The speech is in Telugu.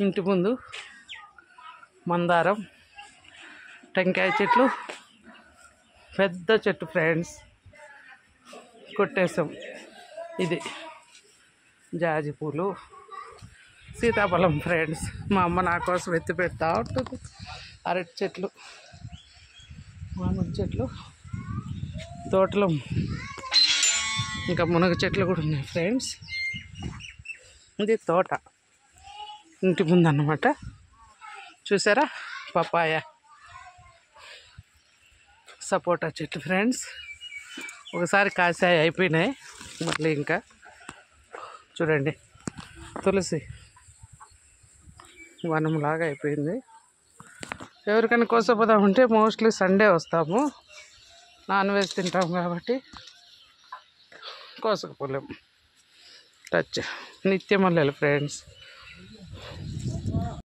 ఇంటి ముందు మందారం, టెంకాయ చెట్లు, పెద్ద చెట్టు ఫ్రెండ్స్ కొట్టేసాం. ఇది జాజి పూలు, సీతాఫలం ఫ్రెండ్స్. మా అమ్మ నా కోసం ఎత్తి పెడతా ఉంటుంది. అరటి చెట్లు, మామిడి చెట్లు, తోటలో ఇంకా మునగ చెట్లు కూడా ఉన్నాయి ఫ్రెండ్స్. ఇది తోట ఇంటి ముందు అన్నమాట. చూసారా, పపాయ, సపోటా చెట్లు ఫ్రెండ్స్. ఒకసారి కాసాయి, అయిపోయినాయి. మళ్ళీ ఇంకా చూడండి, తులసి వనంలాగా అయిపోయింది. ఎవరికైనా కోసపోదామంటే మోస్ట్లీ సండే వస్తాము, నాన్ వెజ్ తింటాం కాబట్టి కోసకపోలేము. టచ్ నిత్య మల్లెలు ఫ్రెండ్స్.